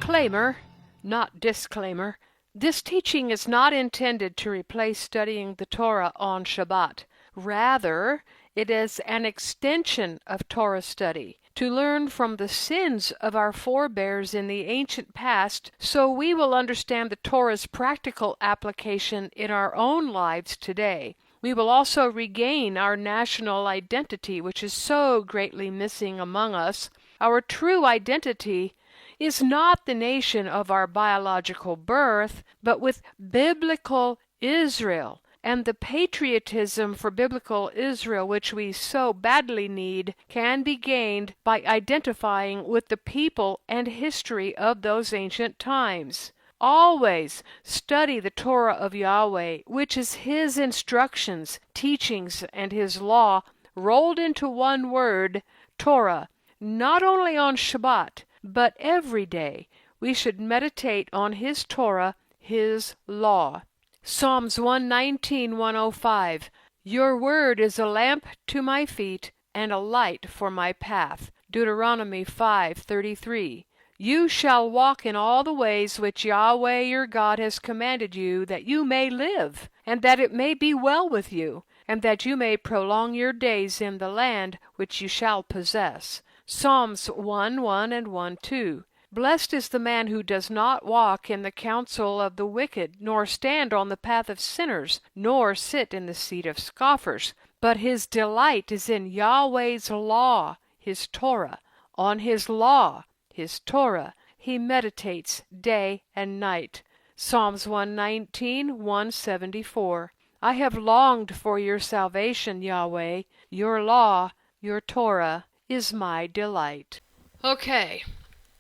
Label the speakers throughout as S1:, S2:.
S1: Disclaimer, not disclaimer. This teaching is not intended to replace studying the Torah on Shabbat. Rather, it is an extension of Torah study to learn from the sins of our forebears in the ancient past, so we will understand the Torah's practical application in our own lives today. We will also regain our national identity, which is so greatly missing among us. Our true identity is not the nation of our biological birth, but with biblical Israel. And the patriotism for biblical Israel, which we so badly need, can be gained by identifying with the people and history of those ancient times. Always study the Torah of Yahweh, which is His instructions, teachings, and His law rolled into one word, Torah. Not only on Shabbat, but every day we should meditate on His Torah, His law. Psalms 119, 105. Your word is a lamp to my feet and a light for my path. Deuteronomy 5:33. You shall walk in all the ways which Yahweh your God has commanded you, that you may live, and that it may be well with you, and that you may prolong your days in the land which you shall possess. Psalms 1:1 and 1:2. Blessed is the man who does not walk in the counsel of the wicked, nor stand on the path of sinners, nor sit in the seat of scoffers. But his delight is in Yahweh's law, His Torah. On His law, His Torah, he meditates day and night. Psalms 119, 174. I have longed for your salvation, Yahweh. Your law, your Torah, is my delight. Okay.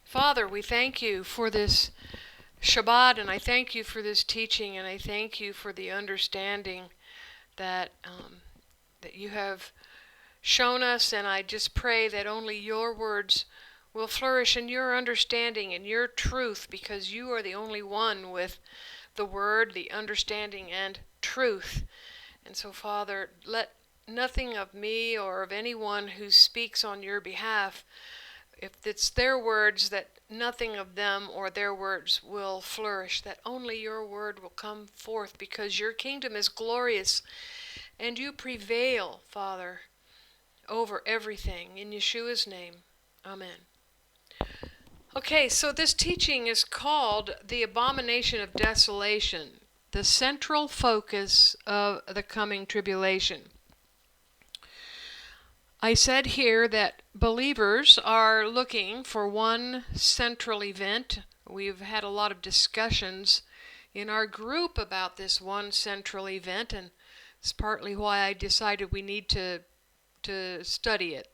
S1: Father, we thank you for this Shabbat, and I thank you for this teaching, and I thank you for the understanding that that you have shown us, and I just pray that only your words will flourish in your understanding and your truth, because you are the only one with the word, the understanding, and truth. And so, Father, let nothing of me or of anyone who speaks on your behalf, if it's their words, that nothing of them or their words will flourish, that only your word will come forth, because your kingdom is glorious and you prevail, Father, over everything. In Yeshua's name, amen. Okay, so this teaching is called the Abomination of Desolation, the central focus of the coming tribulation. I said here that believers are looking for one central event. We've had a lot of discussions in our group about this one central event, and it's partly why I decided we need to study it,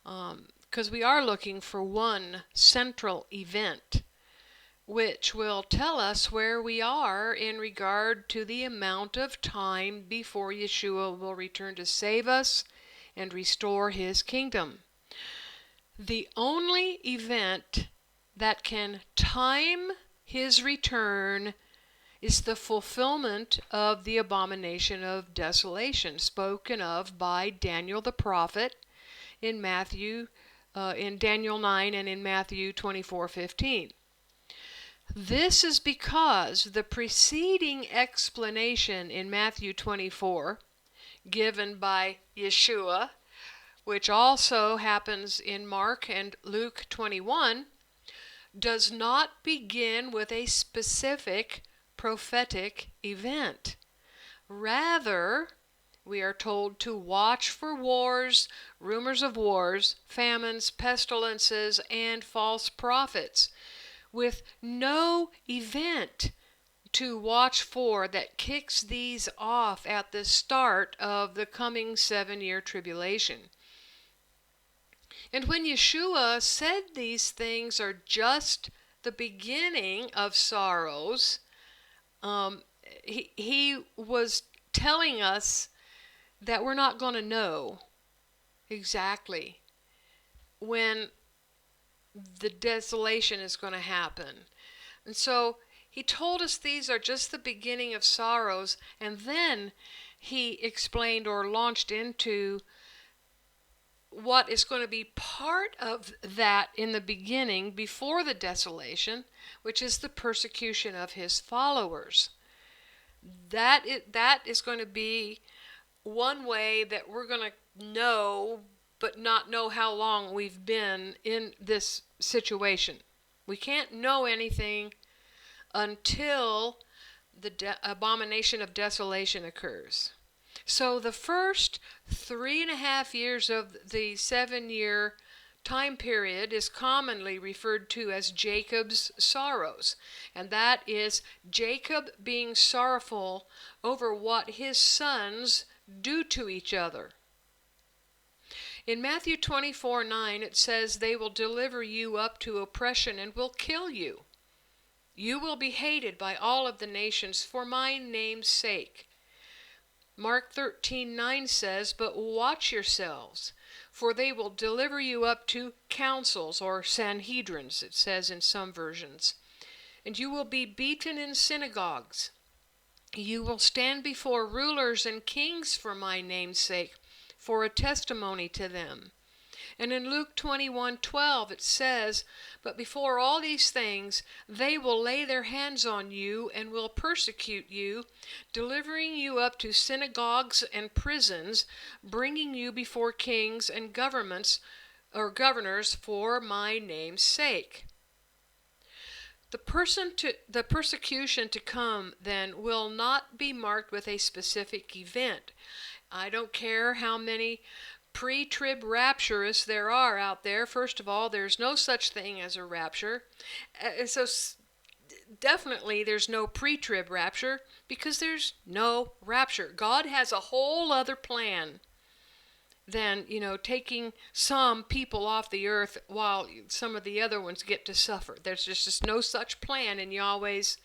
S1: because we are looking for one central event which will tell us where we are in regard to the amount of time before Yeshua will return to save us and restore His kingdom. The only event that can time His return is the fulfillment of the Abomination of Desolation, spoken of by Daniel the prophet in Daniel 9 and in Matthew 24:15. This is because the preceding explanation in Matthew 24, given by Yeshua, which also happens in Mark and Luke 21, does not begin with a specific prophetic event. Rather, we are told to watch for wars, rumors of wars, famines, pestilences, and false prophets, with no event to watch for that kicks these off at the start of the coming 7-year tribulation. And when Yeshua said these things are just the beginning of sorrows, he was telling us that we're not going to know exactly when the desolation is going to happen. And so he told us these are just the beginning of sorrows, and then he explained or launched into what is going to be part of that in the beginning before the desolation, which is the persecution of his followers. That is going to be one way that we're going to know, but not know how long we've been in this situation. We can't know anything until the abomination of desolation occurs. So the first 3.5 years of the 7-year time period is commonly referred to as Jacob's sorrows, and that is Jacob being sorrowful over what his sons do to each other. In Matthew 24:9 it says, "They will deliver you up to oppression and will kill you. You will be hated by all of the nations for my name's sake." Mark 13:9 says, "But watch yourselves, for they will deliver you up to councils," or Sanhedrins, it says in some versions, "and you will be beaten in synagogues. You will stand before rulers and kings for my name's sake, for a testimony to them." And in Luke 21:12 it says, "But before all these things they will lay their hands on you and will persecute you, delivering you up to synagogues and prisons, bringing you before kings and governments or governors for my name's sake." The persecution to come, then, will not be marked with a specific event. I don't care how many pre-trib rapturists there are out there. First of all, there's no such thing as a rapture. So definitely there's no pre-trib rapture because there's no rapture. God has a whole other plan than, taking some people off the earth while some of the other ones get to suffer. There's just no such plan in Yahweh's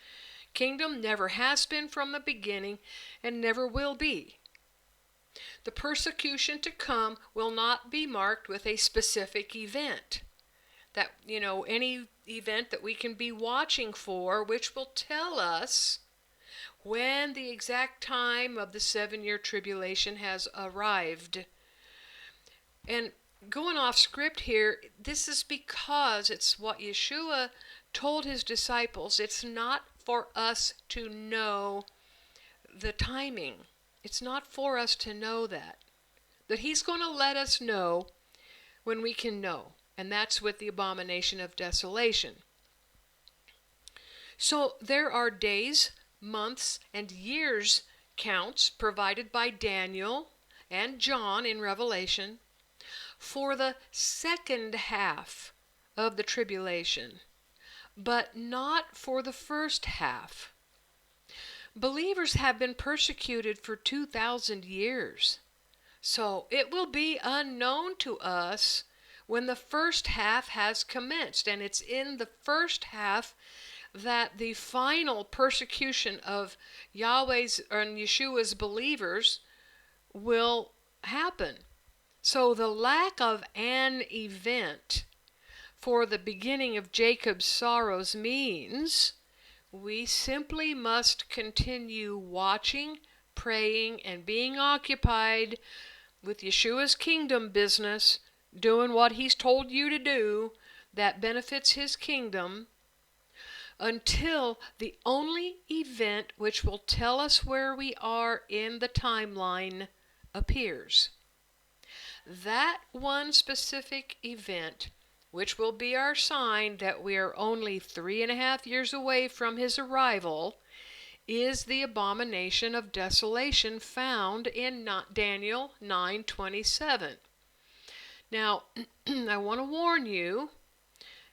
S1: kingdom. Never has been from the beginning and never will be. The persecution to come will not be marked with a specific event. That, any event that we can be watching for, which will tell us when the exact time of the 7-year tribulation has arrived. And going off script here, this is because it's what Yeshua told his disciples. It's not for us to know the timing. It's not for us to know that he's going to let us know when we can know. And that's with the abomination of desolation. So there are days, months, and years counts provided by Daniel and John in Revelation for the second half of the tribulation, but not for the first half. Believers have been persecuted for 2,000 years. So it will be unknown to us when the first half has commenced. And it's in the first half that the final persecution of Yahweh's and Yeshua's believers will happen. So the lack of an event for the beginning of Jacob's sorrows means we simply must continue watching, praying, and being occupied with Yeshua's kingdom business, doing what he's told you to do that benefits his kingdom, until the only event which will tell us where we are in the timeline appears. That one specific event, which will be our sign that we are only 3.5 years away from his arrival, is the abomination of desolation found in Daniel 9:27. Now, I want to warn you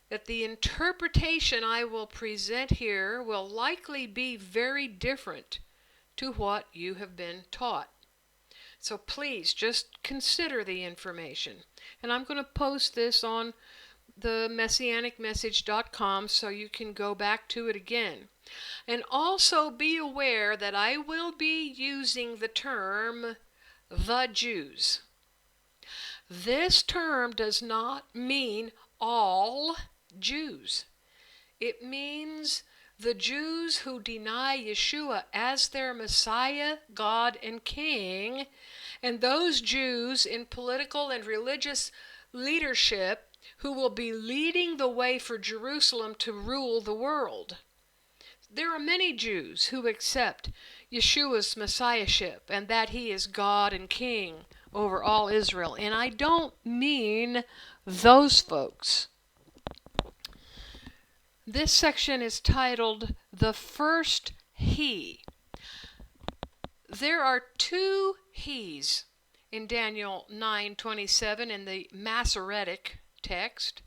S1: that the interpretation I will present here will likely be very different to what you have been taught. So please just consider the information. And I'm going to post this on the messianicmessage.com so you can go back to it again. And also be aware that I will be using the term the Jews. This term does not mean all Jews. It means the Jews who deny Yeshua as their Messiah, God, and King, And those Jews in political and religious leadership who will be leading the way for Jerusalem to rule the world. There are many Jews who accept Yeshua's messiahship and that he is God and King over all Israel. And I don't mean those folks. This section is titled The First He. There are two He's in Daniel 9:27 in the Masoretic text.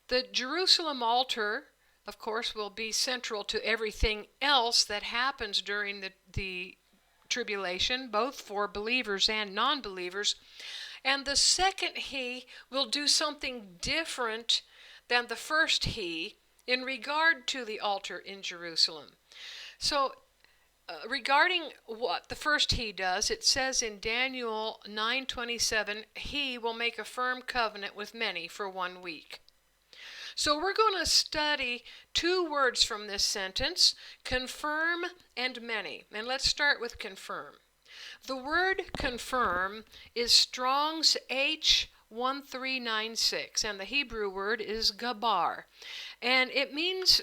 S1: The Jerusalem altar, of course, will be central to everything else that happens during the tribulation, both for believers and non-believers. And the second He will do something different than the first He in regard to the altar in Jerusalem. So, regarding what the first He does, it says in Daniel 9:27, He will make a firm covenant with many for 1 week. So we're going to study two words from this sentence, confirm and many. And let's start with confirm. The word confirm is Strong's H1396, and the Hebrew word is gabar. And it means,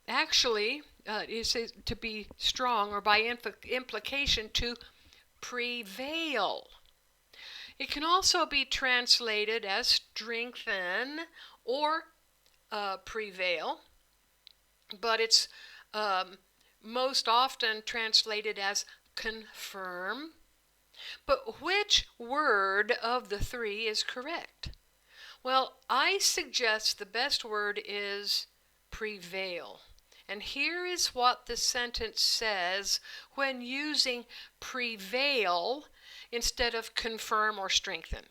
S1: actually, it says to be strong, or by implication, to prevail. It can also be translated as strengthen or prevail, but it's most often translated as confirm. But which word of the three is correct? Well, I suggest the best word is prevail. And here is what the sentence says when using prevail instead of confirm or strengthen.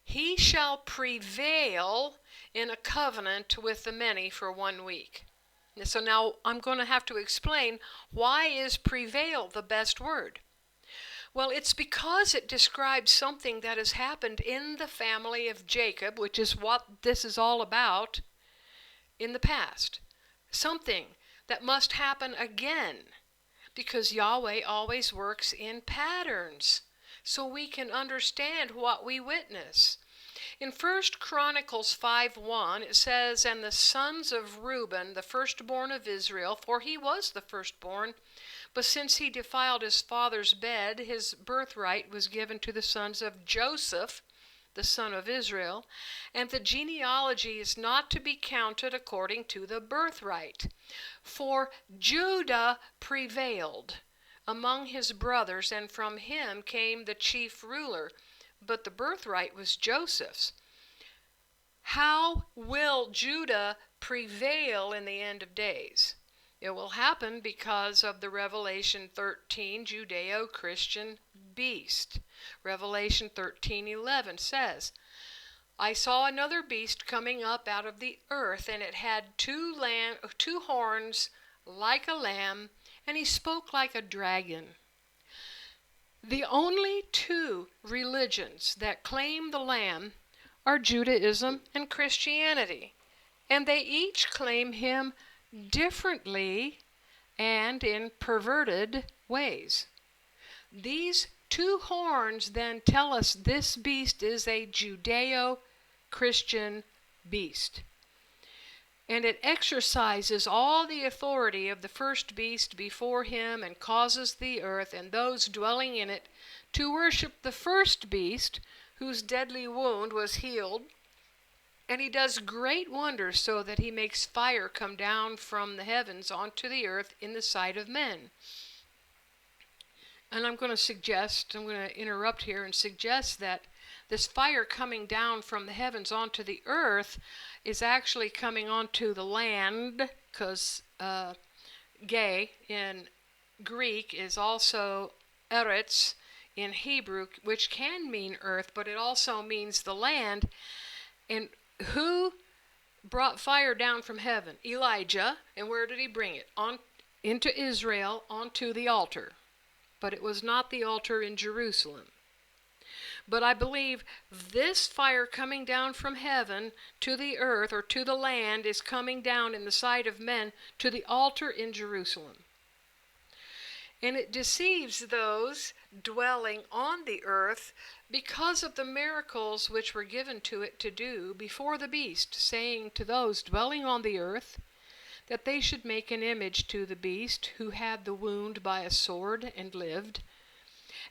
S1: He shall prevail in a covenant with the many for 1 week. So now I'm going to have to explain, why is prevail the best word? Well, it's because it describes something that has happened in the family of Jacob, which is what this is all about, in the past. Something that must happen again, because Yahweh always works in patterns, so we can understand what we witness. In 1 Chronicles 5:1, it says, And the sons of Reuben, the firstborn of Israel, for he was the firstborn, but since he defiled his father's bed, his birthright was given to the sons of Joseph, the son of Israel, and the genealogy is not to be counted according to the birthright. For Judah prevailed among his brothers, and from him came the chief ruler, but the birthright was Joseph's. How will Judah prevail in the end of days? It will happen because of the Revelation 13 Judeo-Christian beast. Revelation 13:11 says, I saw another beast coming up out of the earth, and it had two horns like a lamb, and he spoke like a dragon. The only two religions that claim the Lamb are Judaism and Christianity, and they each claim him differently and in perverted ways. These two horns then tell us this beast is a Judeo-Christian beast, and it exercises all the authority of the first beast before him and causes the earth and those dwelling in it to worship the first beast, whose deadly wound was healed. And he does great wonders, so that he makes fire come down from the heavens onto the earth in the sight of men. And I'm going to interrupt here and suggest that this fire coming down from the heavens onto the earth is actually coming onto the land, because gay in Greek is also eretz in Hebrew, which can mean earth, but it also means the land. And who brought fire down from heaven? Elijah. And where did he bring it? Into Israel, onto the altar. But it was not the altar in Jerusalem. But I believe this fire coming down from heaven to the earth, or to the land, is coming down in the sight of men to the altar in Jerusalem. And it deceives those dwelling on the earth because of the miracles which were given to it to do before the beast, saying to those dwelling on the earth that they should make an image to the beast who had the wound by a sword and lived.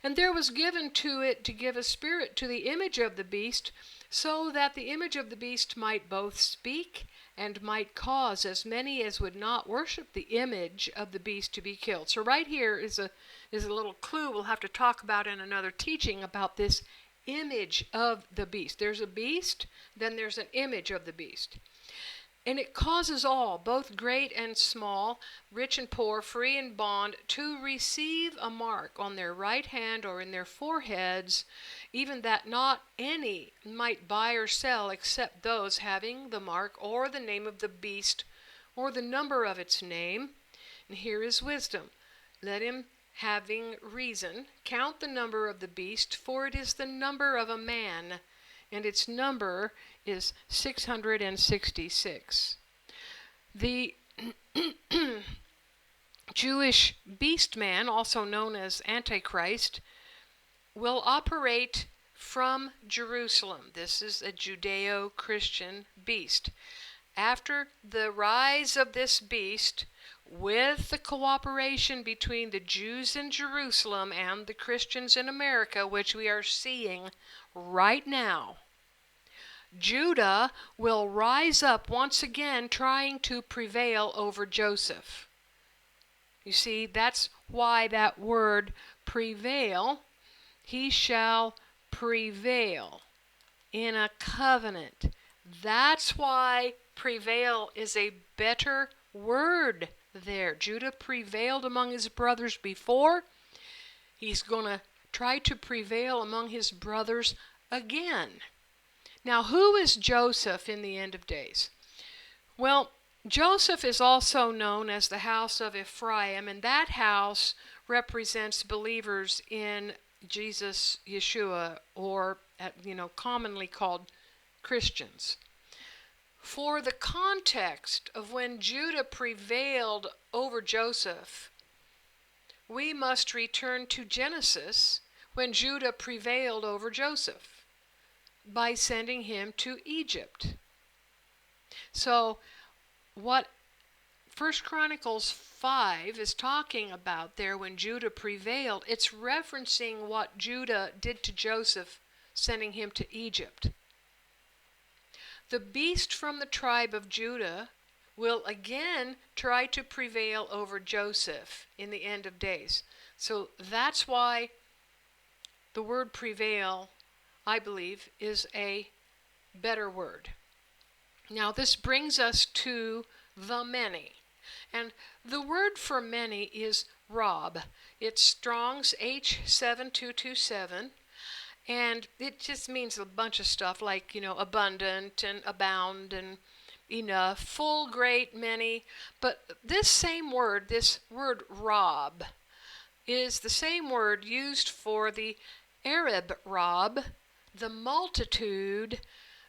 S1: And there was given to it to give a spirit to the image of the beast, so that the image of the beast might both speak and might cause as many as would not worship the image of the beast to be killed. So right here is a little clue we'll have to talk about in another teaching about this image of the beast. There's a beast, then there's an image of the beast. And it causes all, both great and small, rich and poor, free and bond, to receive a mark on their right hand or in their foreheads, even that not any might buy or sell except those having the mark or the name of the beast or the number of its name. And here is wisdom. Let him, having reason, count the number of the beast, for it is the number of a man, and its number is 666. The Jewish beast man, also known as Antichrist, will operate from Jerusalem. This is a Judeo-Christian beast. After the rise of this beast, with the cooperation between the Jews in Jerusalem and the Christians in America, which we are seeing right now, Judah will rise up once again trying to prevail over Joseph. You see, that's why that word prevail, he shall prevail in a covenant. That's why prevail is a better word there. Judah prevailed among his brothers before. He's going to try to prevail among his brothers again. Now, who is Joseph in the end of days? Well, Joseph is also known as the house of Ephraim, and that house represents believers in Jesus, Yeshua, or commonly called Christians. For the context of when Judah prevailed over Joseph, we must return to Genesis, when Judah prevailed over Joseph by sending him to Egypt. So what 1 Chronicles 5 is talking about there, when Judah prevailed, it's referencing what Judah did to Joseph, sending him to Egypt. The beast from the tribe of Judah will again try to prevail over Joseph in the end of days. So that's why the word prevail, I believe, is a better word. Now this brings us to the many. And the word for many is rob. It's Strong's H7227. And it just means a bunch of stuff like, abundant and abound and enough, full, great, many. But this same word, this word rob, is the same word used for the Arab rob, the multitude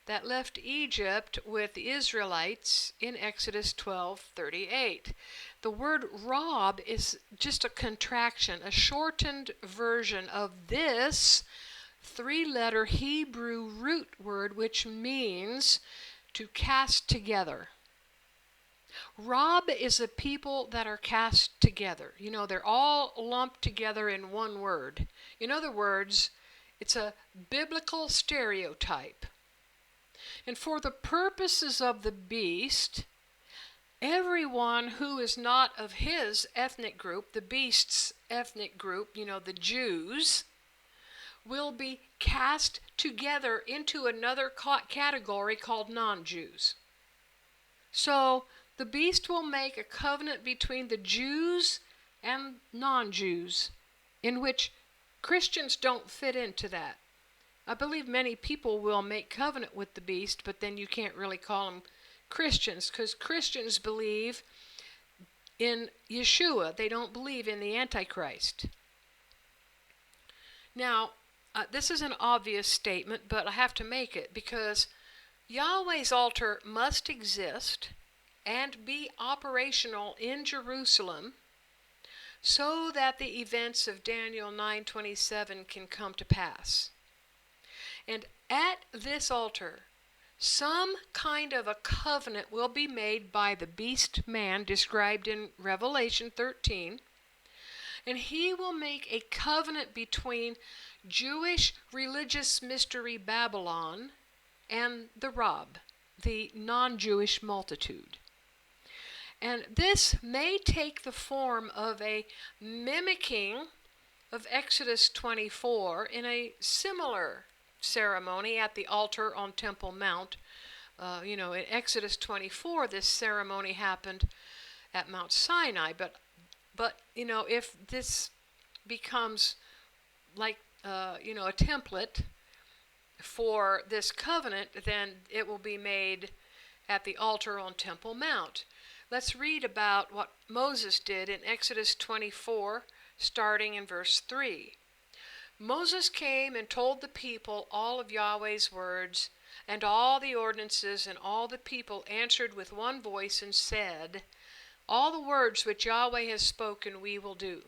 S1: that left Egypt with the Israelites in Exodus 12:38. The word rob is just a contraction, a shortened version of this three-letter Hebrew root word, which means to cast together. Rob is a people that are cast together. They're all lumped together in one word. In other words, it's a biblical stereotype. And for the purposes of the beast, everyone who is not of his ethnic group, the beast's ethnic group, the Jews, will be cast together into another category called non-Jews. So the beast will make a covenant between the Jews and non-Jews, in which Christians don't fit into that. I believe many people will make covenant with the beast, but then you can't really call them Christians, because Christians believe in Yeshua. They don't believe in the Antichrist. Now, this is an obvious statement, but I have to make it because Yahweh's altar must exist and be operational in Jerusalem so that the events of Daniel 9:27 can come to pass. And at this altar, some kind of a covenant will be made by the beast man described in Revelation 13, and he will make a covenant between Jewish religious mystery Babylon and the Rab, the non-Jewish multitude. And this may take the form of a mimicking of Exodus 24 in a similar ceremony at the altar on Temple Mount. In Exodus 24, this ceremony happened at Mount Sinai, but if this becomes like a template for this covenant, then it will be made at the altar on Temple Mount. Let's read about what Moses did in Exodus 24, starting in verse 3. Moses came and told the people all of Yahweh's words and all the ordinances, and all the people answered with one voice and said, all the words which Yahweh has spoken we will do.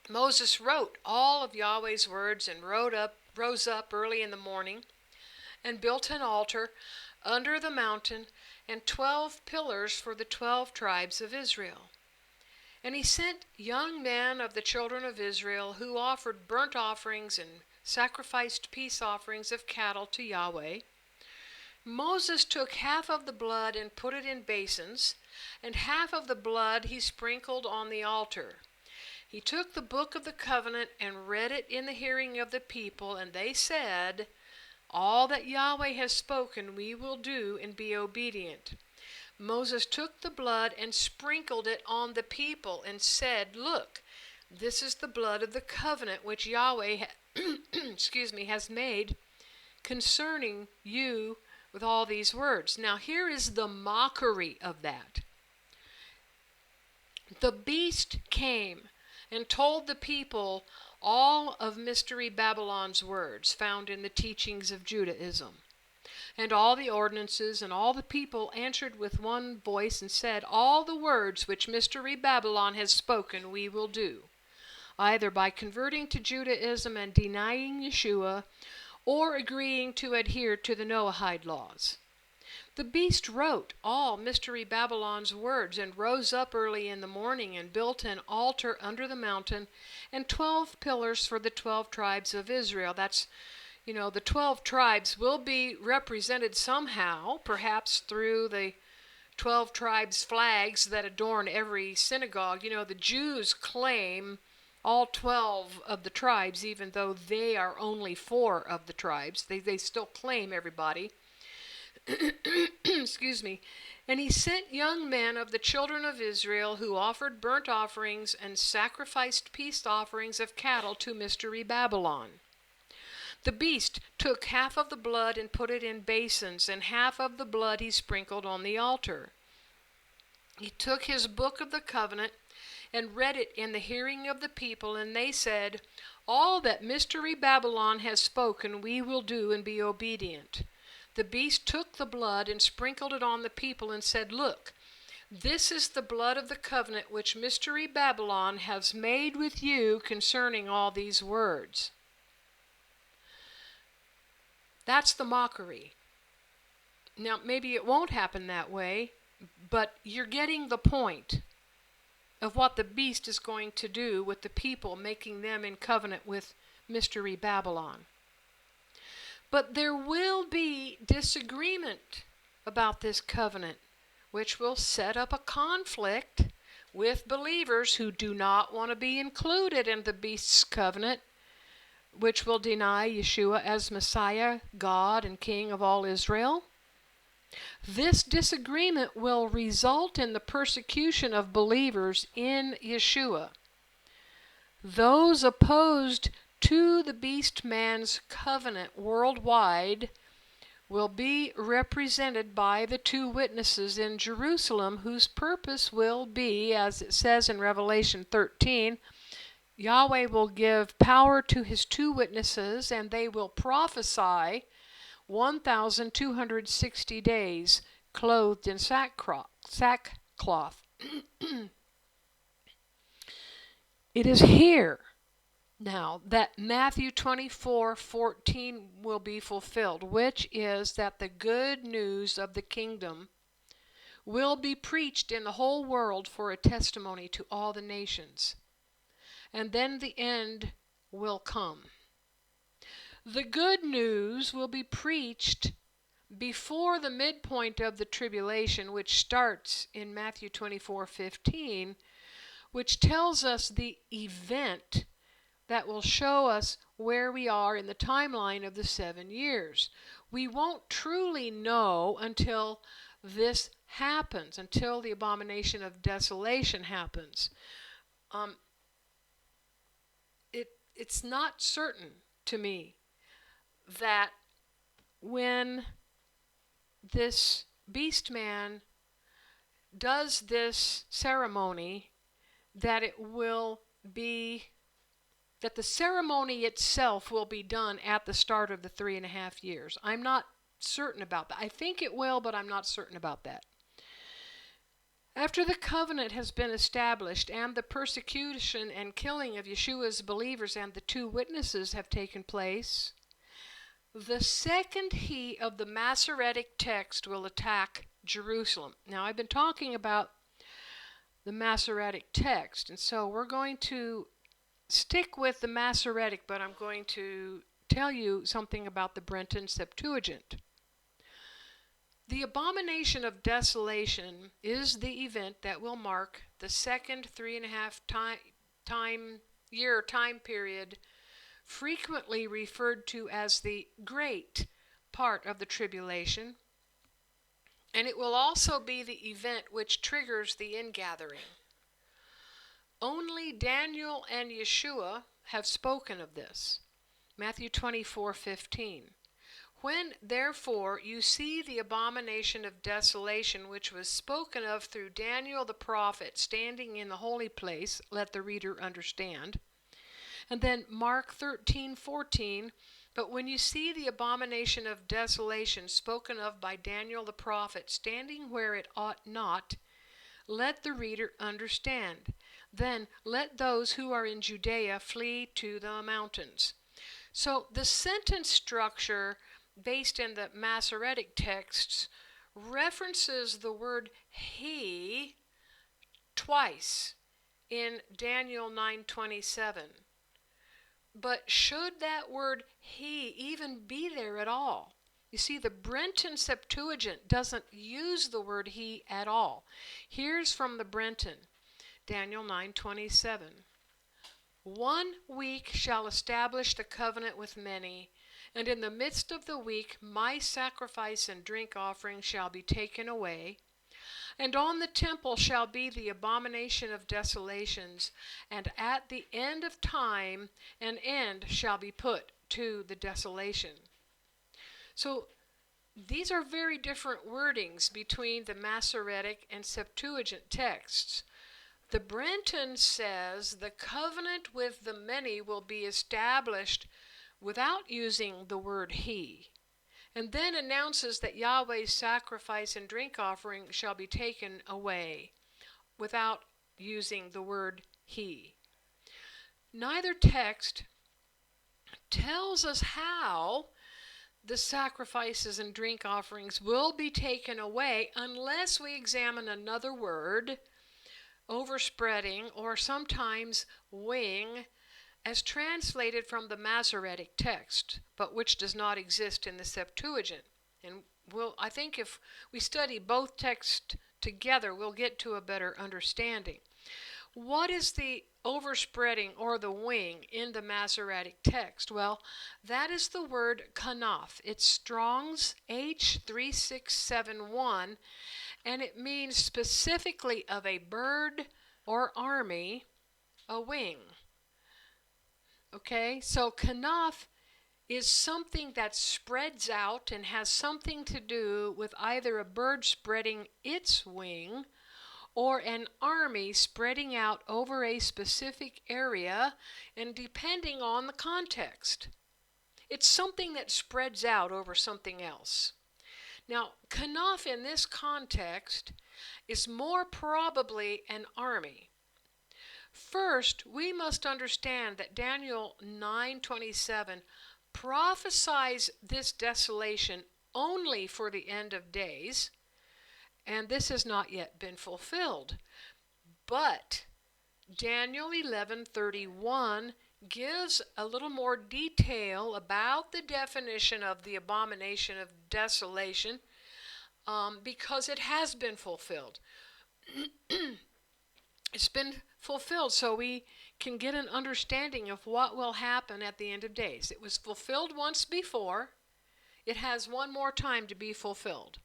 S1: Moses wrote all of Yahweh's words and rose up early in the morning and built an altar under the mountain and 12 pillars for the 12 tribes of Israel. And he sent young men of the children of Israel who offered burnt offerings and sacrificed peace offerings of cattle to Yahweh. Moses took half of the blood and put it in basins, and half of the blood he sprinkled on the altar. He took the book of the covenant and read it in the hearing of the people, and they said, all that Yahweh has spoken we will do and be obedient. Moses took the blood and sprinkled it on the people and said, look, this is the blood of the covenant which Yahweh has made concerning you with all these words. Now here is the mockery of that. The beast came and told the people all of Mystery Babylon's words found in the teachings of Judaism, and all the ordinances, and all the people answered with one voice and said, all the words which Mystery Babylon has spoken we will do, either by converting to Judaism and denying Yeshua, or agreeing to adhere to the Noahide laws. The beast wrote all Mystery Babylon's words and rose up early in the morning and built an altar under the mountain and 12 pillars for the 12 tribes of Israel. That's, the 12 tribes will be represented somehow, perhaps through the 12 tribes flags that adorn every synagogue. The Jews claim all 12 of the tribes, even though they are only 4 of the tribes. They still claim everybody. Excuse me. And he sent young men of the children of Israel who offered burnt offerings and sacrificed peace offerings of cattle to Mystery Babylon. The beast took half of the blood and put it in basins, and half of the blood he sprinkled on the altar. He took his book of the covenant and read it in the hearing of the people, and they said, all that Mystery Babylon has spoken we will do and be obedient. The beast took the blood and sprinkled it on the people and said, look, this is the blood of the covenant which Mystery Babylon has made with you concerning all these words. That's the mockery. Now, maybe it won't happen that way, but you're getting the point of what the beast is going to do with the people, making them in covenant with Mystery Babylon. But there will be disagreement about this covenant, which will set up a conflict with believers who do not want to be included in the beast's covenant, which will deny Yeshua as Messiah, God, and King of all Israel. This disagreement will result in the persecution of believers in Yeshua. Those opposed to the beast man's covenant worldwide will be represented by the 2 witnesses in Jerusalem, whose purpose will be, as it says in Revelation 13, Yahweh will give power to his 2 witnesses, and they will prophesy 1,260 days, clothed in sackcloth. It is here now that Matthew 24:14 will be fulfilled, which is that the good news of the kingdom will be preached in the whole world for a testimony to all the nations. And then the end will come. The good news will be preached before the midpoint of the tribulation, which starts in Matthew 24:15, which tells us the event that will show us where we are in the timeline of the 7 years. We won't truly know until this happens, until the abomination of desolation happens. It's not certain to me that when this beast man does this ceremony, that the ceremony itself will be done at the start of the 3.5 years. I'm not certain about that. I think it will, but I'm not certain about that. After the covenant has been established and the persecution and killing of Yeshua's believers and the 2 witnesses have taken place, the second he of the Masoretic text will attack Jerusalem. Now, I've been talking about the Masoretic text, and so we're going to stick with the Masoretic, but I'm going to tell you something about the Brenton Septuagint. The Abomination of Desolation is the event that will mark the second 3.5 time period, frequently referred to as the great part of the tribulation, and it will also be the event which triggers the ingathering. Only Daniel and Yeshua have spoken of this. Matthew 24:15. When, therefore, you see the abomination of desolation, which was spoken of through Daniel the prophet, standing in the holy place, let the reader understand. And then Mark 13:14, but when you see the abomination of desolation spoken of by Daniel the prophet, standing where it ought not, let the reader understand. Then let those who are in Judea flee to the mountains. So the sentence structure based in the Masoretic texts references the word he twice in Daniel 9:27. But should that word he even be there at all? You see, the Brenton Septuagint doesn't use the word he at all. Here's from the Brenton, Daniel 9:27. 1 week shall establish the covenant with many, and in the midst of the week my sacrifice and drink offering shall be taken away, and on the temple shall be the abomination of desolations, and at the end of time an end shall be put to the desolation. So these are very different wordings between the Masoretic and Septuagint texts. The Brenton says the covenant with the many will be established without using the word he, and then announces that Yahweh's sacrifice and drink offering shall be taken away without using the word he. Neither text tells us how the sacrifices and drink offerings will be taken away unless we examine another word, overspreading, or sometimes wing, as translated from the Masoretic text, but which does not exist in the Septuagint. And I think if we study both texts together, we'll get to a better understanding. What is the overspreading or the wing in the Masoretic text? Well, that is the word kanaf. It's Strong's H3671, and it means specifically of a bird or army, a wing. Okay, so kanaf is something that spreads out and has something to do with either a bird spreading its wing or an army spreading out over a specific area, and depending on the context. It's something that spreads out over something else. Now, kanaf in this context is more probably an army. First, we must understand that Daniel 9:27 prophesies this desolation only for the end of days, and this has not yet been fulfilled. But Daniel 11:31 gives a little more detail about the definition of the abomination of desolation, because it has been fulfilled. It's been fulfilled, so we can get an understanding of what will happen at the end of days. It was fulfilled once before. It has one more time to be fulfilled.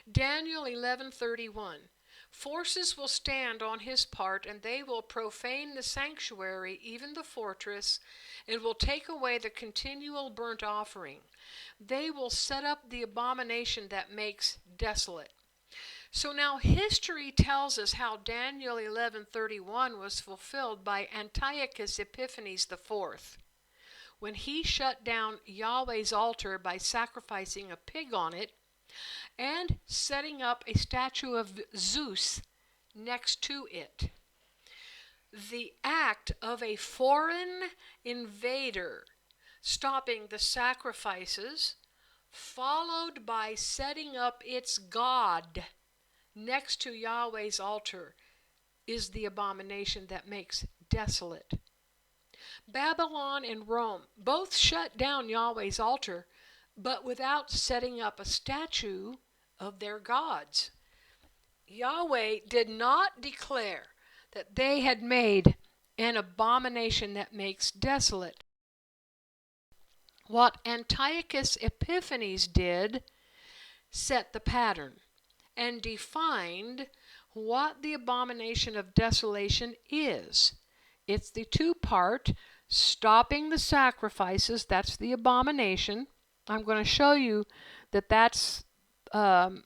S1: Daniel 11:31. Forces will stand on his part, and they will profane the sanctuary, even the fortress, and will take away the continual burnt offering. They will set up the abomination that makes desolate. So now history tells us how Daniel 11:31 was fulfilled by Antiochus Epiphanes IV, when he shut down Yahweh's altar by sacrificing a pig on it and setting up a statue of Zeus next to it. The act of a foreign invader stopping the sacrifices, followed by setting up its god next to Yahweh's altar, is the abomination that makes desolate. Babylon and Rome both shut down Yahweh's altar, but without setting up a statue of their gods. Yahweh did not declare that they had made an abomination that makes desolate. What Antiochus Epiphanes did set the pattern and defined what the abomination of desolation is. It's the two-part stopping the sacrifices. That's the abomination. I'm going to show you that that's, in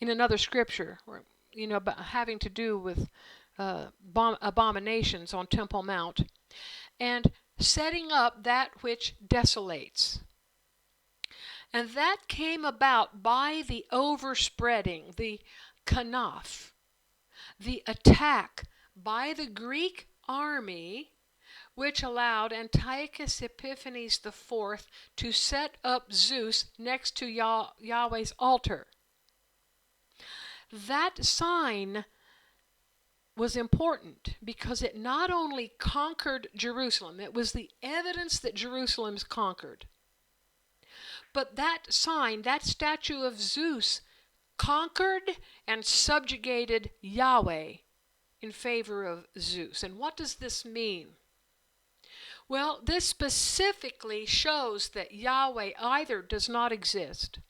S1: another scripture, having to do with abominations on Temple Mount, and setting up that which desolates. And that came about by the overspreading, the kanaf, the attack by the Greek army, which allowed Antiochus Epiphanes IV to set up Zeus next to Yahweh's altar. That sign was important because it not only conquered Jerusalem, it was the evidence that Jerusalem's conquered. But that sign, that statue of Zeus, conquered and subjugated Yahweh in favor of Zeus. And what does this mean? Well, this specifically shows that Yahweh either does not exist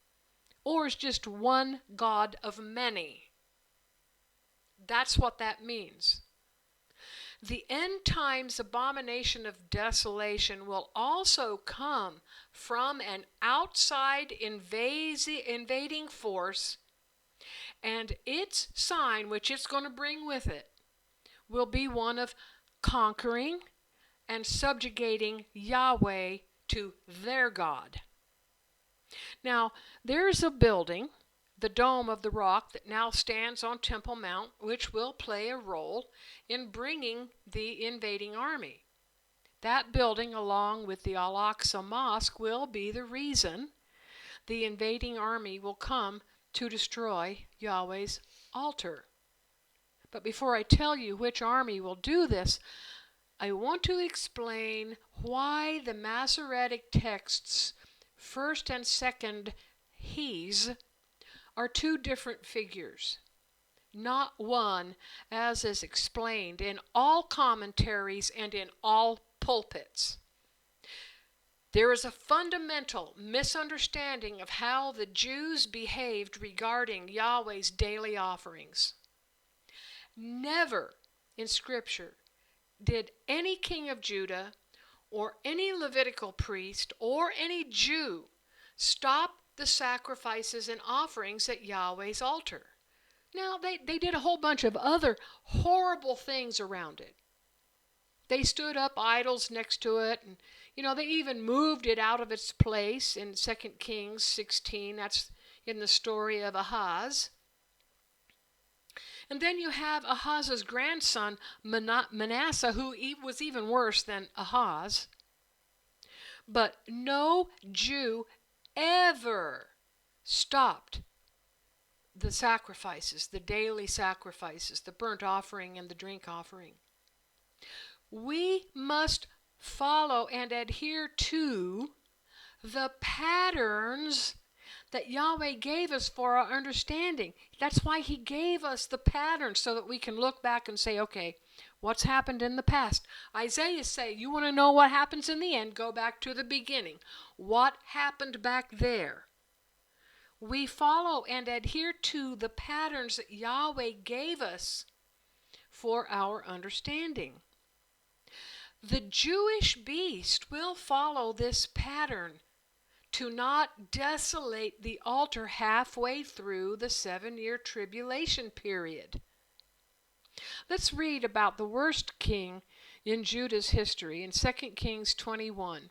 S1: or is just one God of many. That's what that means. The end times abomination of desolation will also come from an outside invading force, and its sign, which it's going to bring with it, will be one of conquering and subjugating Yahweh to their God. Now, there's a building, the Dome of the Rock, that now stands on Temple Mount, which will play a role in bringing the invading army. That building, along with the Al-Aqsa Mosque, will be the reason the invading army will come to destroy Yahweh's altar. But before I tell you which army will do this, I want to explain why the Masoretic texts, 1st and 2nd He's, are two different figures, not one, as is explained in all commentaries and in all pulpits. There is a fundamental misunderstanding of how the Jews behaved regarding Yahweh's daily offerings. Never in Scripture did any king of Judah or any Levitical priest or any Jew stop the sacrifices and offerings at Yahweh's altar. Now, they did a whole bunch of other horrible things around it. They stood up idols next to it, and they even moved it out of its place in 2 Kings 16. That's in the story of Ahaz. And then you have Ahaz's grandson, Manasseh, who was even worse than Ahaz. But no Jew ever stopped the sacrifices, the daily sacrifices, the burnt offering and the drink offering. We must follow and adhere to the patterns that Yahweh gave us for our understanding. That's why he gave us the patterns, so that we can look back and say, okay, what's happened in the past? Isaiah say, you want to know what happens in the end, go back to the beginning. What happened back there? We follow and adhere to the patterns that Yahweh gave us for our understanding. The Jewish beast will follow this pattern to not desolate the altar halfway through the 7-year tribulation period. Let's read about the worst king in Judah's history in 2 Kings 21.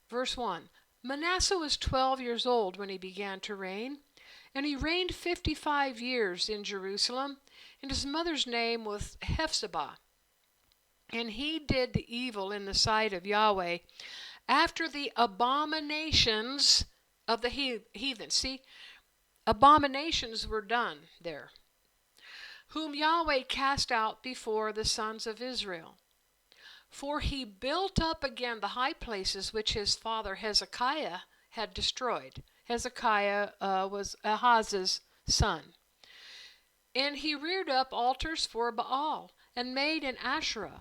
S1: Verse 1. Manasseh was 12 years old when he began to reign, and he reigned 55 years in Jerusalem, and his mother's name was Hephzibah. And he did the evil in the sight of Yahweh after the abominations of the heathen. See, abominations were done there, whom Yahweh cast out before the sons of Israel. For he built up again the high places which his father Hezekiah had destroyed. Hezekiah was Ahaz's son. And he reared up altars for Baal, and made an Asherah,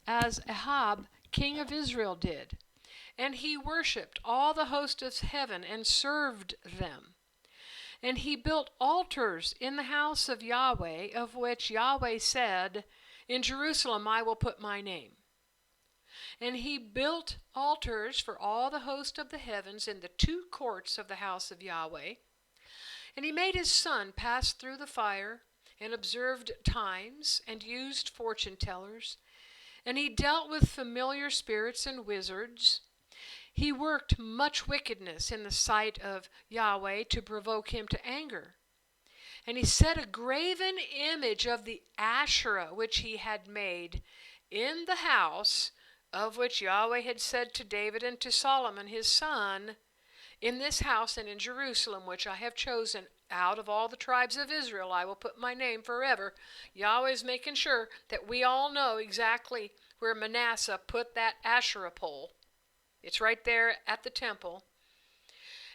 S1: as Ahab, king of Israel, did. And he worshipped all the host of heaven, and served them. And he built altars in the house of Yahweh, of which Yahweh said, in Jerusalem I will put my name. And he built altars for all the host of the heavens in the 2 courts of the house of Yahweh. And he made his son pass through the fire, and observed times, and used fortune tellers. And he dealt with familiar spirits and wizards. He worked much wickedness in the sight of Yahweh to provoke him to anger. And he set a graven image of the Asherah which he had made in the house of which Yahweh had said to David and to Solomon his son, in this house and in Jerusalem, which I have chosen out of all the tribes of Israel, I will put my name forever. Yahweh's making sure that we all know exactly where Manasseh put that Asherah pole. It's right there at the temple.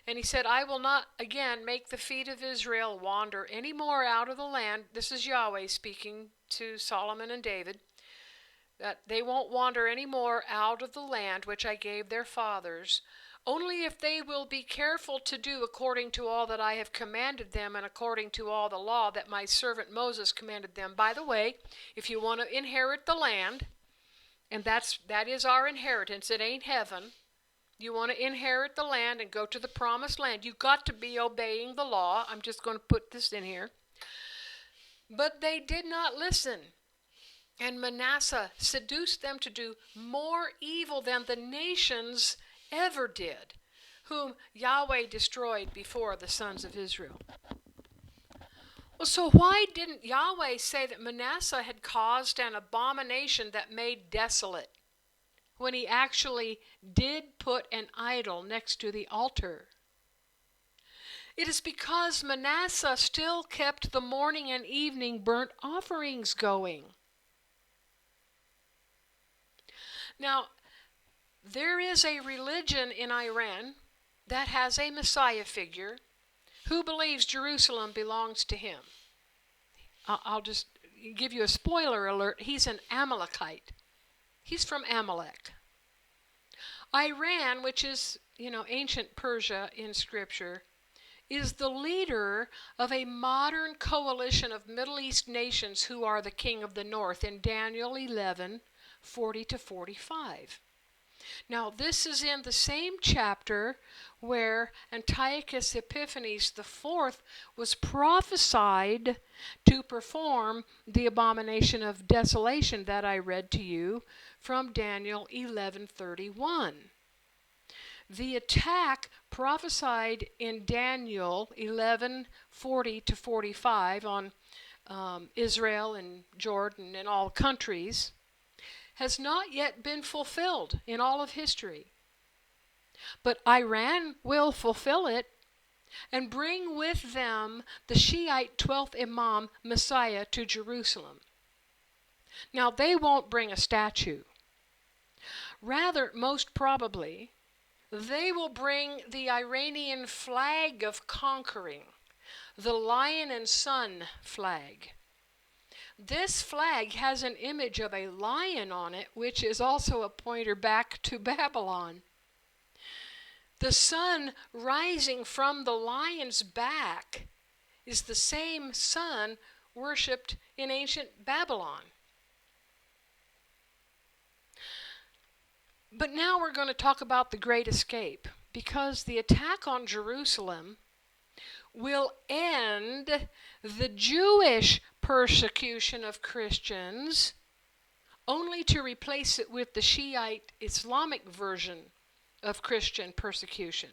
S1: And he said, I will not again make the feet of Israel wander any more out of the land. This is Yahweh speaking to Solomon and David. That they won't wander any more out of the land which I gave their fathers, only if they will be careful to do according to all that I have commanded them, and according to all the law that my servant Moses commanded them. By the way, if you want to inherit the land, and that is our inheritance, it ain't heaven. You want to inherit the land and go to the promised land, you've got to be obeying the law. I'm just going to put this in here. But they did not listen. And Manasseh seduced them to do more evil than the nations ever did, whom Yahweh destroyed before the sons of Israel. Well, so why didn't Yahweh say that Manasseh had caused an abomination that made desolate, when he actually did put an idol next to the altar? It is because Manasseh still kept the morning and evening burnt offerings going. Now, there is a religion in Iran that has a Messiah figure who believes Jerusalem belongs to him. I'll just give you a spoiler alert. He's an Amalekite. He's from Amalek. Iran, which is, ancient Persia in Scripture, is the leader of a modern coalition of Middle East nations who are the king of the north in Daniel 11:40-45. Now, this is in the same chapter where Antiochus Epiphanes IV was prophesied to perform the abomination of desolation that I read to you from Daniel 11:31. The attack prophesied in Daniel 11:40-45 on Israel and Jordan and all countries, has not yet been fulfilled in all of history. But Iran will fulfill it and bring with them the Shiite 12th Imam Messiah to Jerusalem. Now, they won't bring a statue. Rather, most probably, they will bring the Iranian flag of conquering, the lion and sun flag. This flag has an image of a lion on it, which is also a pointer back to Babylon. The sun rising from the lion's back is the same sun worshipped in ancient Babylon. But now we're going to talk about the Great Escape, because the attack on Jerusalem will end the Jewish persecution of Christians, only to replace it with the Shiite Islamic version of Christian persecution.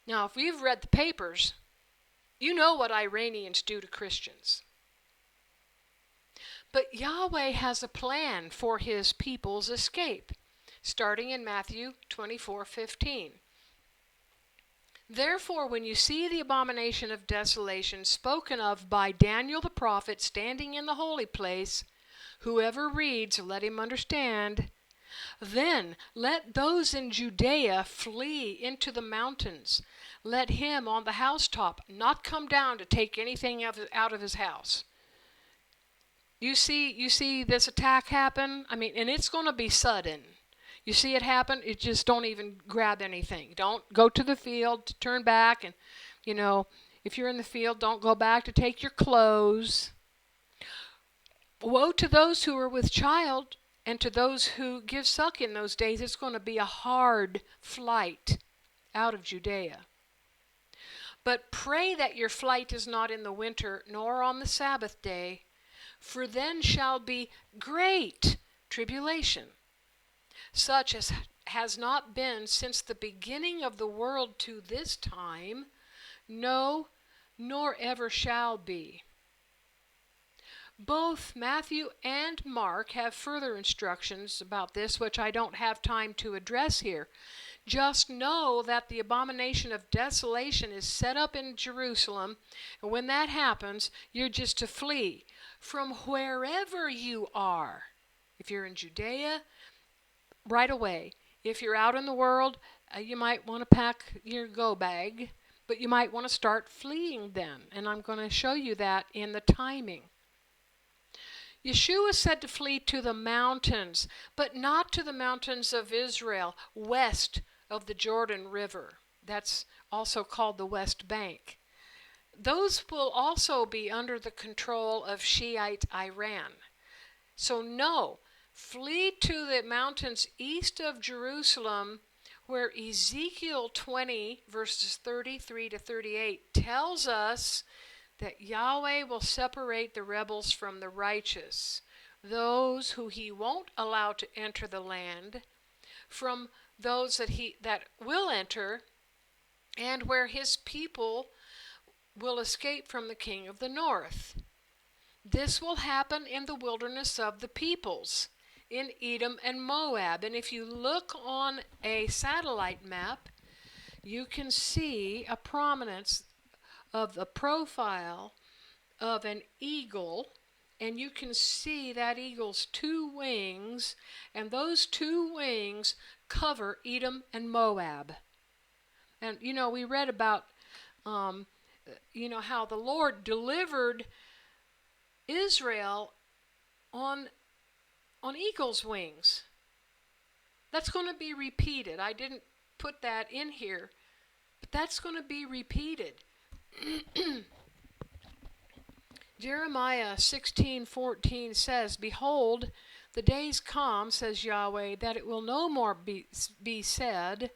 S1: Now, if you've read the papers, you know what Iranians do to Christians. But Yahweh has a plan for his people's escape, starting in Matthew 24:15. Therefore, when you see the abomination of desolation spoken of by Daniel the prophet standing in the holy place, whoever reads, let him understand. Then let those in Judea flee into the mountains. Let him on the housetop not come down to take anything out of his house. You see this attack happen? I mean, and it's going to be sudden. You see it happen, it just don't even grab anything. Don't go to the field to turn back, and, if you're in the field, don't go back to take your clothes. Woe to those who are with child, and to those who give suck in those days. It's going to be a hard flight out of Judea. But pray that your flight is not in the winter, nor on the Sabbath day, for then shall be great tribulation, such as has not been since the beginning of the world to this time, no, nor ever shall be. Both Matthew and Mark have further instructions about this, which I don't have time to address here. Just know that the abomination of desolation is set up in Jerusalem, and when that happens, you're just to flee from wherever you are. If you're in Judea, right away. If you're out in the world, you might want to pack your go bag, but you might want to start fleeing then, and I'm going to show you that in the timing. Yeshua said to flee to the mountains, but not to the mountains of Israel, west of the Jordan River. That's also called the West Bank. Those will also be under the control of Shiite Iran. So no, flee to the mountains east of Jerusalem, where Ezekiel 20, verses 33 to 38 tells us that Yahweh will separate the rebels from the righteous, those who he won't allow to enter the land, from those that will enter, and where his people will escape from the king of the north. This will happen in the wilderness of the peoples, in Edom and Moab. And if you look on a satellite map, you can see a prominence of the profile of an eagle, and you can see that eagle's two wings, and those two wings cover Edom and Moab. And we read about how the Lord delivered Israel on eagle's wings. That's going to be repeated. I didn't put that in here, but that's going to be repeated. Jeremiah 16:14 says, "Behold, the days come, says Yahweh, that it will no more be said,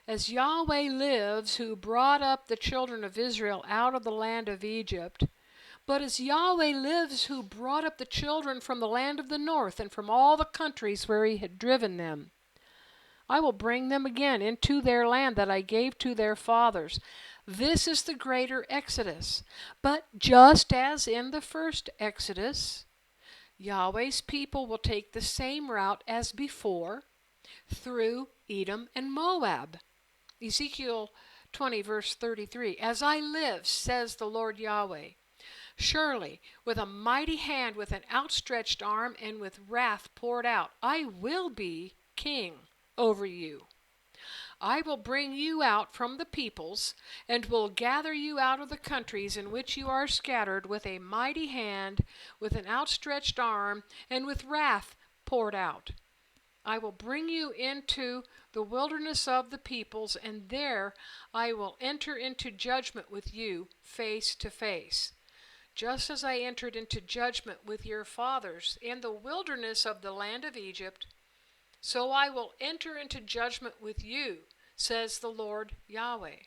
S1: as Yahweh lives, who brought up the children of Israel out of the land of Egypt, but as Yahweh lives, who brought up the children from the land of the north and from all the countries where he had driven them. I will bring them again into their land that I gave to their fathers. This is the greater Exodus. But just as in the first Exodus, Yahweh's people will take the same route as before through Edom and Moab. Ezekiel 20, verse 33. As I live, says the Lord Yahweh, surely with a mighty hand, with an outstretched arm, and with wrath poured out, I will be king over you. I will bring you out from the peoples, and will gather you out of the countries in which you are scattered, with a mighty hand, with an outstretched arm, and with wrath poured out. I will bring you into the wilderness of the peoples, and there I will enter into judgment with you face to face. Just as I entered into judgment with your fathers in the wilderness of the land of Egypt, so I will enter into judgment with you, says the Lord Yahweh.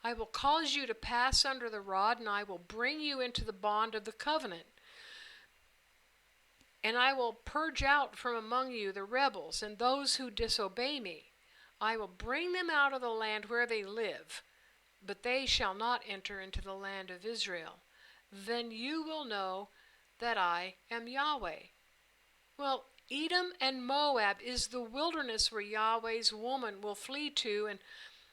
S1: I will cause you to pass under the rod, and I will bring you into the bond of the covenant. And I will purge out from among you the rebels and those who disobey me. I will bring them out of the land where they live, but they shall not enter into the land of Israel. Then you will know that I am Yahweh. Well, Edom and Moab is the wilderness where Yahweh's woman will flee to, and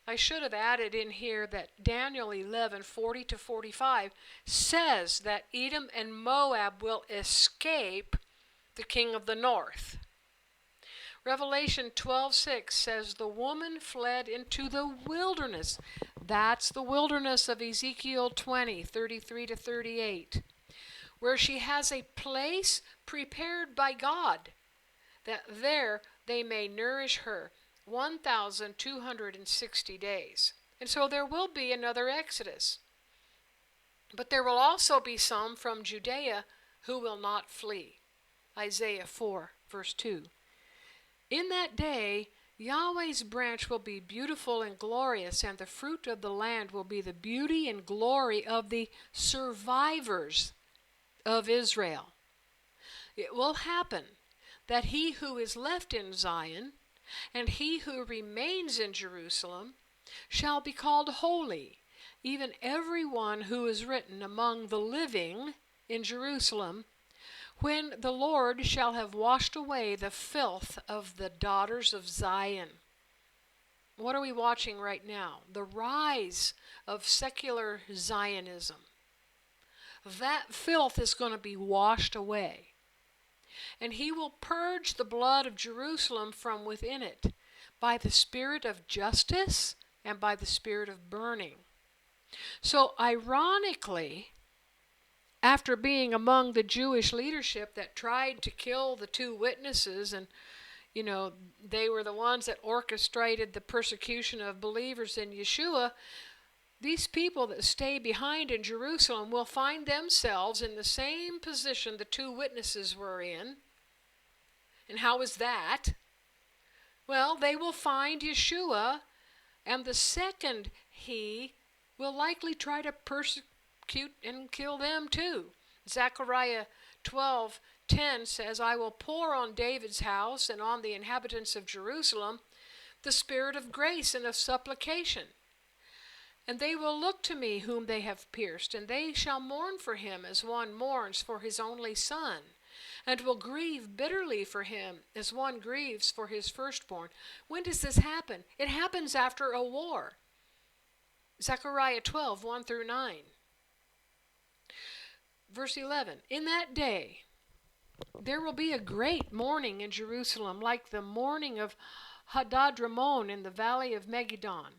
S1: I should have added in here that Daniel 11:40 to 45 says that Edom and Moab will escape the king of the north. Revelation 12:6 says the woman fled into the wilderness. That's the wilderness of Ezekiel 20:33 to 38, where she has a place prepared by God, that there they may nourish her 1,260 days. And so there will be another Exodus. But there will also be some from Judea who will not flee. Isaiah 4, verse 2. In that day, Yahweh's branch will be beautiful and glorious, and the fruit of the land will be the beauty and glory of the survivors of Israel. It will happen that he who is left in Zion and he who remains in Jerusalem shall be called holy, even every one who is written among the living in Jerusalem, when the Lord shall have washed away the filth of the daughters of Zion. What are we watching right now? The rise of secular Zionism. That filth is going to be washed away. And he will purge the blood of Jerusalem from within it by the spirit of justice and by the spirit of burning. So ironically, after being among the Jewish leadership that tried to kill the two witnesses, and they were the ones that orchestrated the persecution of believers in Yeshua, these people that stay behind in Jerusalem will find themselves in the same position the two witnesses were in. And how is that? Well, they will find Yeshua, and the second he will likely try to persecute and kill them too. Zechariah 12:10 says, I will pour on David's house and on the inhabitants of Jerusalem the spirit of grace and of supplication. And they will look to me whom they have pierced, and they shall mourn for him as one mourns for his only son, and will grieve bitterly for him as one grieves for his firstborn. When does this happen? It happens after a war. Zechariah 12:1 through 9. Verse 11, in that day there will be a great mourning in Jerusalem, like the mourning of Hadad-Ramon in the valley of Megiddon.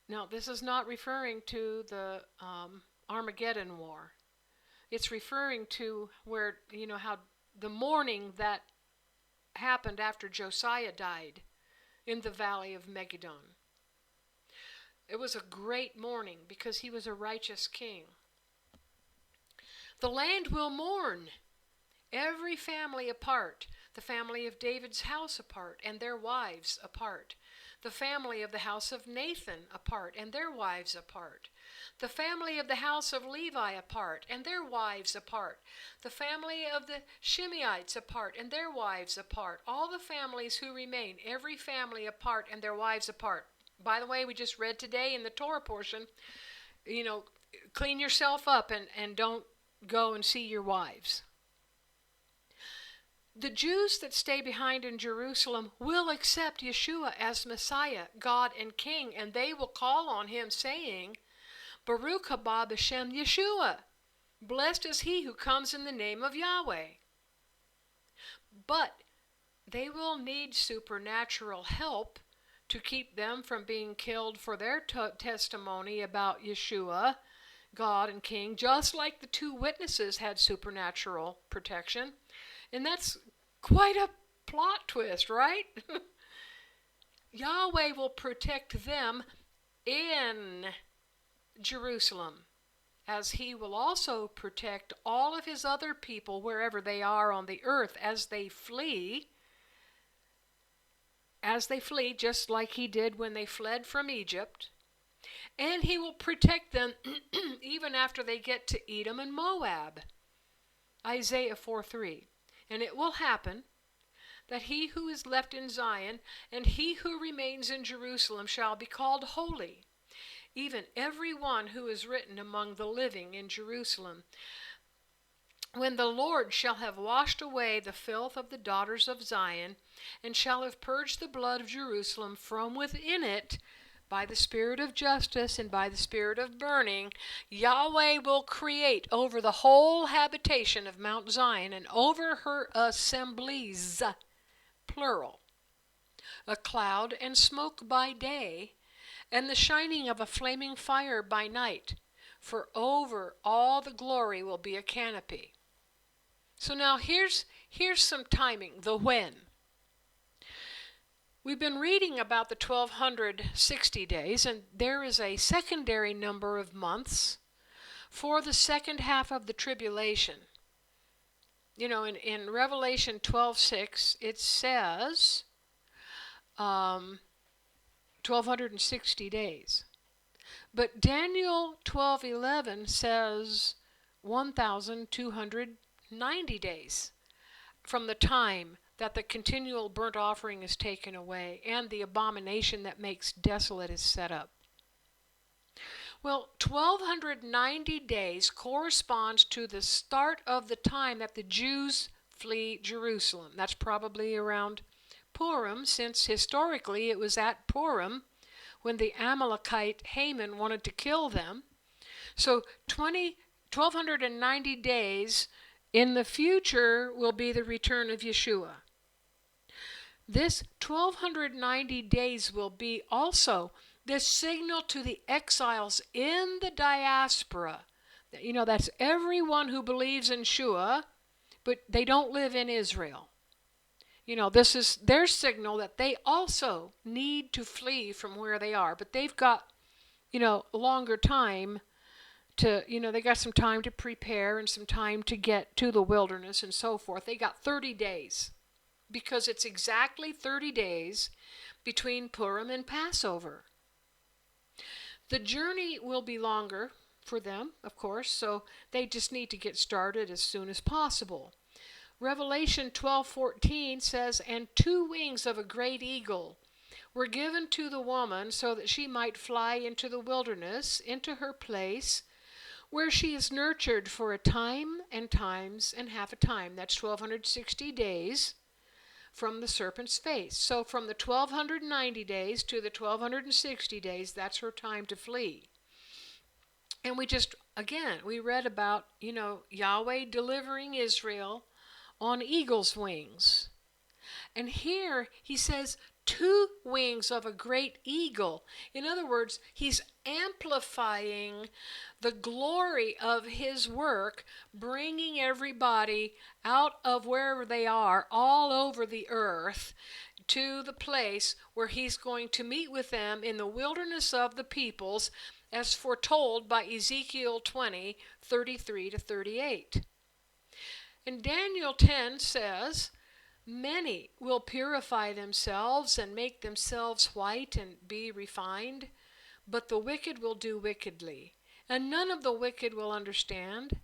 S1: Now, this is not referring to the Armageddon War. It's referring to where, how the mourning that happened after Josiah died in the valley of Megiddon. It was a great mourning because he was a righteous king. The land will mourn, every family apart. The family of David's house apart, and their wives apart. The family of the house of Nathan apart, and their wives apart. The family of the house of Levi apart, and their wives apart. The family of the Shimeites apart, and their wives apart. All the families who remain, every family apart, and their wives apart. By the way, we just read today in the Torah portion, clean yourself up and don't go and see your wives. The Jews that stay behind in Jerusalem will accept Yeshua as Messiah, God and King, and they will call on him saying, Baruch haba b'shem Yeshua. Blessed is he who comes in the name of Yahweh. But they will need supernatural help to keep them from being killed for their testimony about Yeshua, God and King, just like the two witnesses had supernatural protection. And that's quite a plot twist, right? Yahweh will protect them in Jerusalem, as he will also protect all of his other people wherever they are on the earth as they flee, just like he did when they fled from Egypt. And he will protect them even after they get to Edom and Moab. Isaiah 4:3. And it will happen that he who is left in Zion and he who remains in Jerusalem shall be called holy, even every one who is written among the living in Jerusalem. When the Lord shall have washed away the filth of the daughters of Zion, and shall have purged the blood of Jerusalem from within it, by the spirit of justice and by the spirit of burning, Yahweh will create over the whole habitation of Mount Zion and over her assemblies, plural, a cloud and smoke by day, and the shining of a flaming fire by night, for over all the glory will be a canopy. So now here's some timing, the when. We've been reading about the 1260 days, and there is a secondary number of months for the second half of the tribulation. In Revelation 12:6, it says 1260 days. But Daniel 12:11 says 1290 days from the time that the continual burnt offering is taken away and the abomination that makes desolate is set up. Well, 1290 days corresponds to the start of the time that the Jews flee Jerusalem. That's probably around Purim, since historically it was at Purim when the Amalekite Haman wanted to kill them. So 1290 days in the future will be the return of Yeshua. This 1290 days will be also the signal to the exiles in the diaspora. That's everyone who believes in Yeshua, but they don't live in Israel. This is their signal that they also need to flee from where they are. But they've got, longer time to, they got some time to prepare and some time to get to the wilderness and so forth. They got 30 days because it's exactly 30 days between Purim and Passover. The journey will be longer for them, of course, so they just need to get started as soon as possible. Revelation 12:14 says, "And 2 wings of a great eagle were given to the woman so that she might fly into the wilderness, into her place, where she is nurtured for a time and times and half a time." That's 1260 days from the serpent's face. So from the 1290 days to the 1260 days, that's her time to flee. And we read about, Yahweh delivering Israel on eagle's wings. And here he says 2 wings of a great eagle. In other words, he's amplifying the glory of his work, bringing everybody out of wherever they are, all over the earth, to the place where he's going to meet with them in the wilderness of the peoples, as foretold by Ezekiel 20:33-38. And Daniel 10 says Many will purify themselves and make themselves white and be refined, but the wicked will do wickedly. And none of the wicked will understand,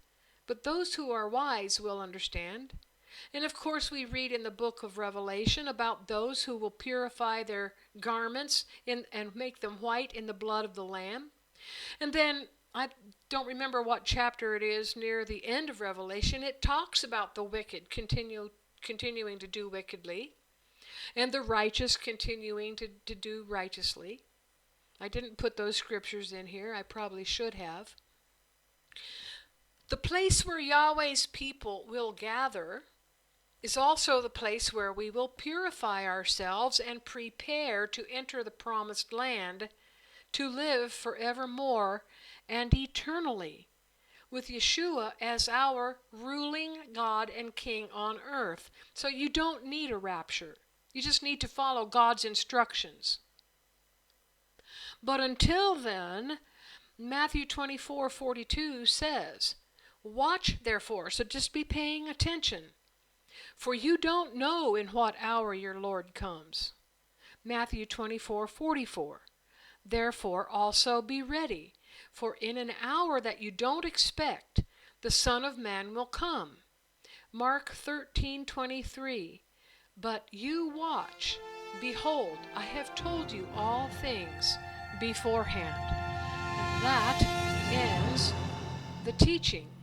S1: but those who are wise will understand. And of course, we read in the book of Revelation about those who will purify their garments and make them white in the blood of the Lamb. And then, I don't remember what chapter it is near the end of Revelation, it talks about the wicked continuing to do wickedly, and the righteous continuing to do righteously. I didn't put those scriptures in here. I probably should have. The place where Yahweh's people will gather is also the place where we will purify ourselves and prepare to enter the promised land to live forevermore and eternally, with Yeshua as our ruling God and King on earth. So you don't need a rapture. You just need to follow God's instructions. But until then, Matthew 24:42 says, "Watch therefore," so just be paying attention, "for you don't know in what hour your Lord comes." Matthew 24:44, "Therefore also be ready, for in an hour that you don't expect, the Son of Man will come." Mark 13:23, "But you watch. Behold, I have told you all things beforehand." And that ends the teaching.